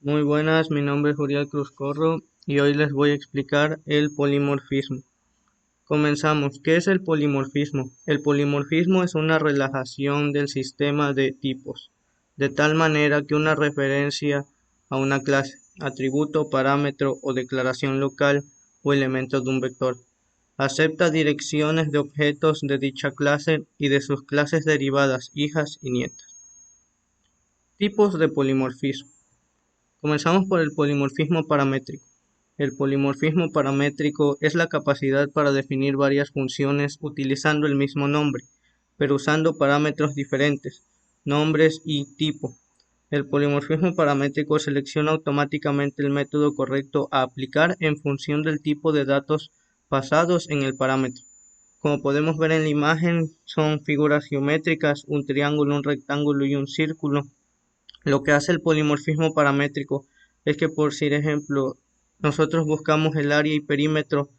Muy buenas, mi nombre es Uriel Cruz Corro y hoy les voy a explicar el polimorfismo. Comenzamos. ¿Qué es el polimorfismo? El polimorfismo es una relajación del sistema de tipos, de tal manera que una referencia a una clase, atributo, parámetro o declaración local o elemento de un vector acepta direcciones de objetos de dicha clase y de sus clases derivadas, hijas y nietas. Tipos de polimorfismo. Comenzamos por el polimorfismo paramétrico. El polimorfismo paramétrico es la capacidad para definir varias funciones utilizando el mismo nombre, pero usando parámetros diferentes, nombres y tipo. El polimorfismo paramétrico selecciona automáticamente el método correcto a aplicar en función del tipo de datos pasados en el parámetro. Como podemos ver en la imagen, son figuras geométricas, un triángulo, un rectángulo y un círculo. Lo que hace el polimorfismo paramétrico es que, por si ejemplo, nosotros buscamos el área y perímetro,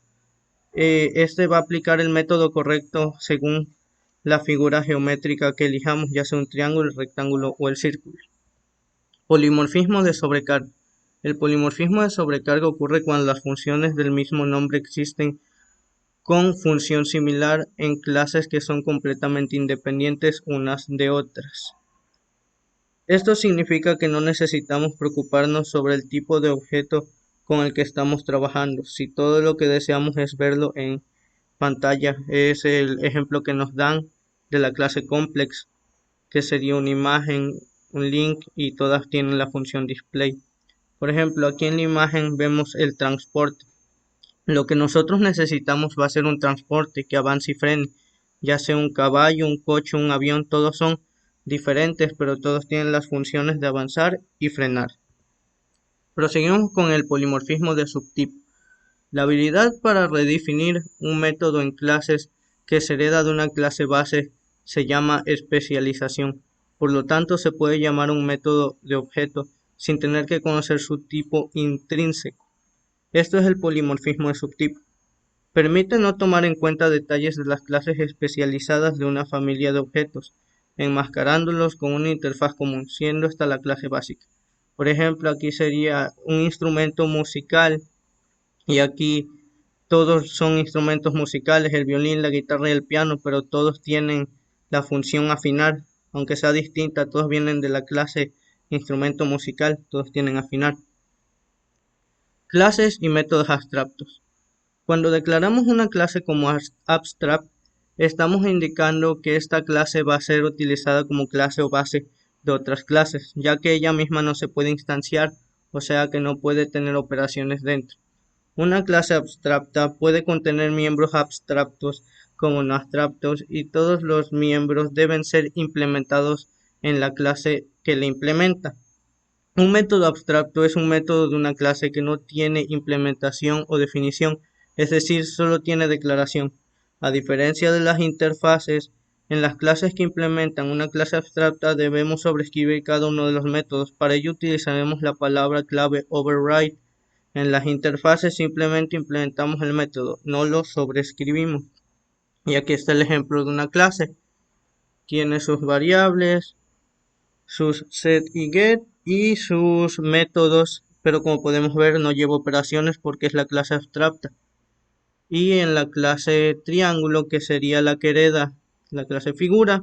este va a aplicar el método correcto según la figura geométrica que elijamos, ya sea un triángulo, el rectángulo o el círculo. Polimorfismo de sobrecarga. El polimorfismo de sobrecarga ocurre cuando las funciones del mismo nombre existen con función similar en clases que son completamente independientes unas de otras. Esto significa que no necesitamos preocuparnos sobre el tipo de objeto con el que estamos trabajando, si todo lo que deseamos es verlo en pantalla. Es el ejemplo que nos dan de la clase complex, que sería una imagen, un link y todas tienen la función display. Por ejemplo, aquí en la imagen vemos el transporte. Lo que nosotros necesitamos va a ser un transporte que avance y frene, ya sea un caballo, un coche, un avión, todos son diferentes, pero todos tienen las funciones de avanzar y frenar. Proseguimos con el polimorfismo de subtipo. La habilidad para redefinir un método en clases que se hereda de una clase base se llama especialización. Por lo tanto, se puede llamar un método de objeto sin tener que conocer su tipo intrínseco. Esto es el polimorfismo de subtipo. Permite no tomar en cuenta detalles de las clases especializadas de una familia de objetos, enmascarándolos con una interfaz común, siendo esta la clase básica. Por ejemplo, aquí sería un instrumento musical y aquí todos son instrumentos musicales, el violín, la guitarra y el piano, pero todos tienen la función afinar, aunque sea distinta, todos vienen de la clase instrumento musical, todos tienen afinar. Clases y métodos abstractos. Cuando declaramos una clase como abstract, estamos indicando que esta clase va a ser utilizada como clase o base de otras clases, ya que ella misma no se puede instanciar, o sea que no puede tener operaciones dentro. Una clase abstracta puede contener miembros abstractos como no abstractos y todos los miembros deben ser implementados en la clase que le implementa. Un método abstracto es un método de una clase que no tiene implementación o definición, es decir, solo tiene declaración. A diferencia de las interfaces, en las clases que implementan una clase abstracta debemos sobreescribir cada uno de los métodos. Para ello utilizaremos la palabra clave override. En las interfaces simplemente implementamos el método, no lo sobreescribimos. Y aquí está el ejemplo de una clase. Tiene sus variables, sus set y get y sus métodos, pero como podemos ver no lleva operaciones porque es la clase abstracta. Y en la clase triángulo, que sería la que hereda la clase figura,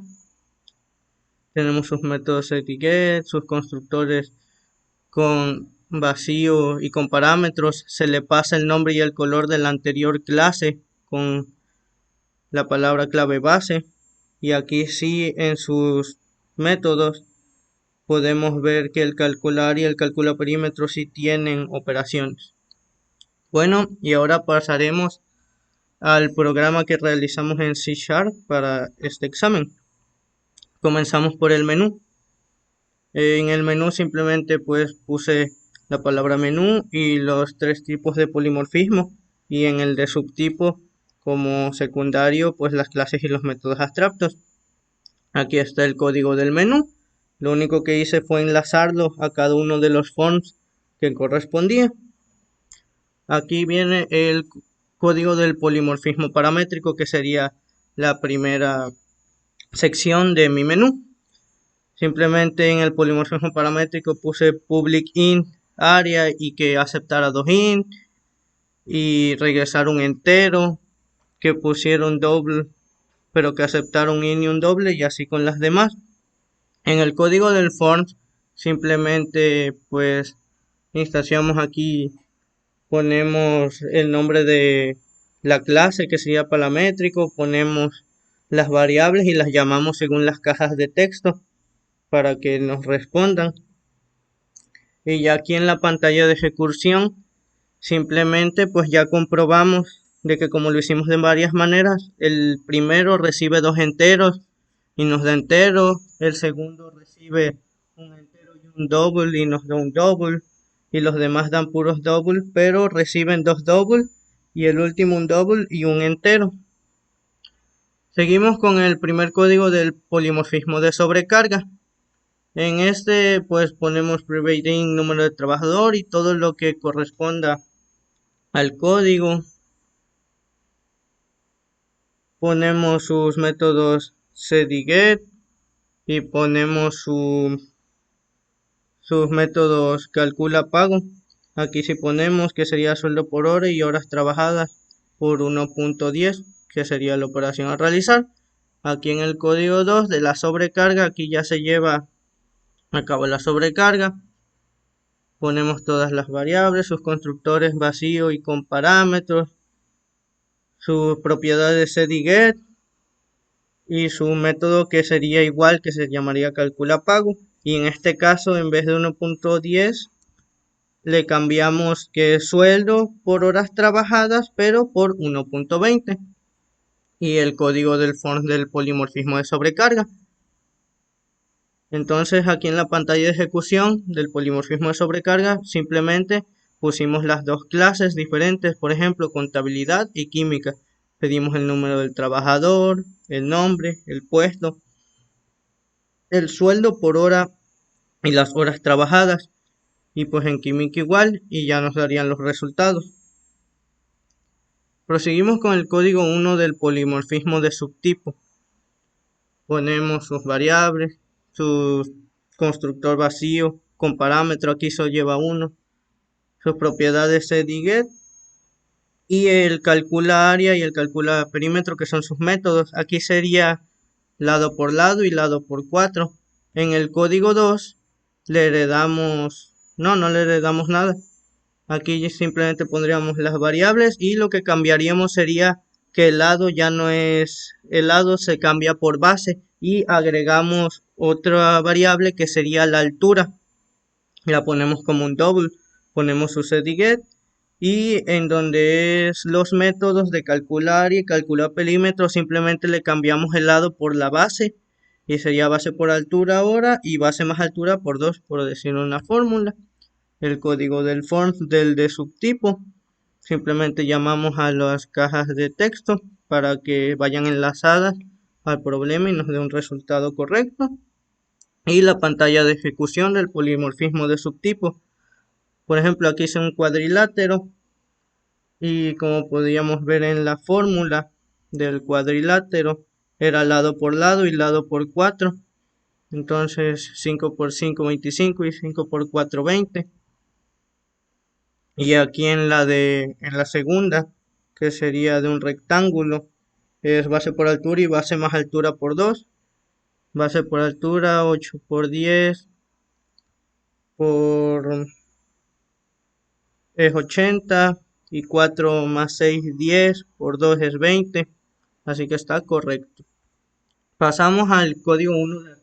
tenemos sus métodos set y get, sus constructores con vacío y con parámetros, se le pasa el nombre y el color de la anterior clase con la palabra clave base, y aquí sí en sus métodos podemos ver que el calcular y el calcula perímetro sí tienen operaciones. Bueno, y ahora pasaremos al programa que realizamos en C# para este examen. Comenzamos por el menú. En el menú simplemente pues puse la palabra menú y los tres tipos de polimorfismo, y en el de subtipo como secundario pues las clases y los métodos abstractos. Aquí está el código del menú. Lo único que hice fue enlazarlo a cada uno de los forms que correspondía. Aquí viene el código del polimorfismo paramétrico, que sería la primera sección de mi menú. Simplemente en el polimorfismo paramétrico puse public int área y que aceptara dos int y regresar un entero, que pusiera un double pero que aceptara un int y un doble y así con las demás. En el código del forms simplemente pues instanciamos aquí, ponemos el nombre de la clase que sería paramétrico, ponemos las variables y las llamamos según las cajas de texto para que nos respondan. Y ya aquí en la pantalla de ejecución simplemente pues ya comprobamos de que como lo hicimos de varias maneras, el primero recibe dos enteros y nos da entero, el segundo recibe un entero y un double y nos da un double, y los demás dan puros double, pero reciben dos double, y el último un double y un entero. Seguimos con el primer código del polimorfismo de sobrecarga. En este pues ponemos private int, número de trabajador y todo lo que corresponda al código. Ponemos sus métodos set y get y ponemos sus métodos calcula pago. Aquí si ponemos que sería sueldo por hora y horas trabajadas por 1.10, que sería la operación a realizar. Aquí en el código 2 de la sobrecarga, aquí ya se lleva a cabo la sobrecarga. Ponemos todas las variables, sus constructores vacío y con parámetros, sus propiedades set y get y su método que sería igual, que se llamaría calcula pago, y en este caso en vez de 1.10 le cambiamos que es sueldo por horas trabajadas pero por 1.20 y el código del form del polimorfismo de sobrecarga. Entonces aquí en la pantalla de ejecución del polimorfismo de sobrecarga simplemente pusimos las dos clases diferentes, por ejemplo contabilidad y química. Pedimos el número del trabajador, el nombre, el puesto, el sueldo por hora y las horas trabajadas, y pues en química igual, y ya nos darían los resultados. Proseguimos con el código 1 del polimorfismo de subtipo. Ponemos sus variables, su constructor vacío con parámetro, aquí solo lleva uno, sus propiedades set y get, y el calcula área y el calcula perímetro, que son sus métodos. Aquí sería lado por lado y lado por 4. En el código 2 le heredamos, no le heredamos nada. Aquí simplemente pondríamos las variables y lo que cambiaríamos sería que el lado ya no es, el lado se cambia por base y agregamos otra variable que sería la altura. La ponemos como un double, ponemos su set y get, y en donde es los métodos de calcular y calcular perímetro simplemente le cambiamos el lado por la base y sería base por altura ahora y base más altura por 2, por decir una fórmula. El código del form del de subtipo, simplemente llamamos a las cajas de texto para que vayan enlazadas al problema y nos dé un resultado correcto. Y la pantalla de ejecución del polimorfismo de subtipo. Por ejemplo, aquí es un cuadrilátero y como podíamos ver en la fórmula del cuadrilátero, era lado por lado y lado por 4. Entonces 5 por 5, 25 y 5 por 4, 20. Y aquí en la segunda, que sería de un rectángulo, es base por altura y base más altura por 2. Base por altura 8 por 10 por es 80 y 4 más 6 10 por 2 es 20. Así que está correcto. Pasamos al código 1 de la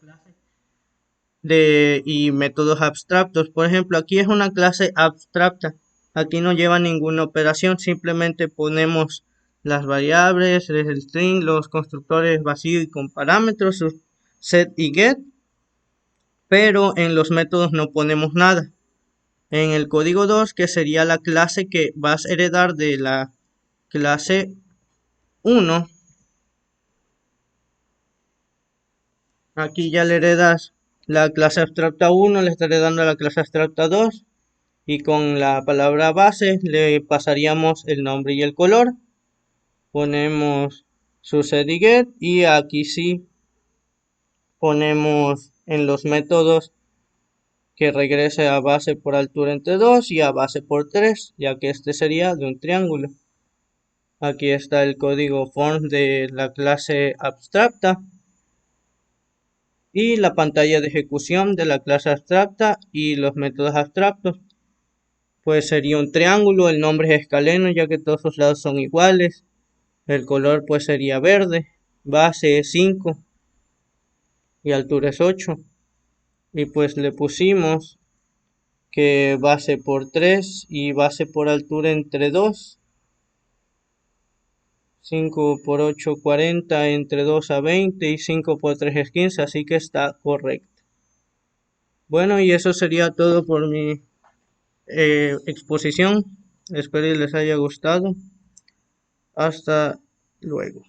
clase y métodos abstractos. Por ejemplo, aquí es una clase abstracta. Aquí no lleva ninguna operación, simplemente ponemos las variables, el string, los constructores vacío y con parámetros, sus set y get, pero en los métodos no ponemos nada. En el código 2, que sería la clase que vas a heredar de la clase 1, aquí ya le heredas la clase abstracta 1, le está heredando a la clase abstracta 2, y con la palabra base le pasaríamos el nombre y el color. Ponemos su set y get y aquí sí ponemos en los métodos que regrese a base por altura entre 2 y a base por 3, ya que este sería de un triángulo. Aquí está el código form de la clase abstracta y la pantalla de ejecución de la clase abstracta y los métodos abstractos. Pues sería un triángulo, el nombre es escaleno ya que todos sus lados son iguales. El color pues sería verde, base es 5 y altura es 8. Y pues le pusimos que base por 3 y base por altura entre 2. 5 por 8, 40, entre 2 a 20 y 5 por 3 es 15, así que está correcto. Bueno, y eso sería todo por mi exposición. Espero que les haya gustado. Hasta luego.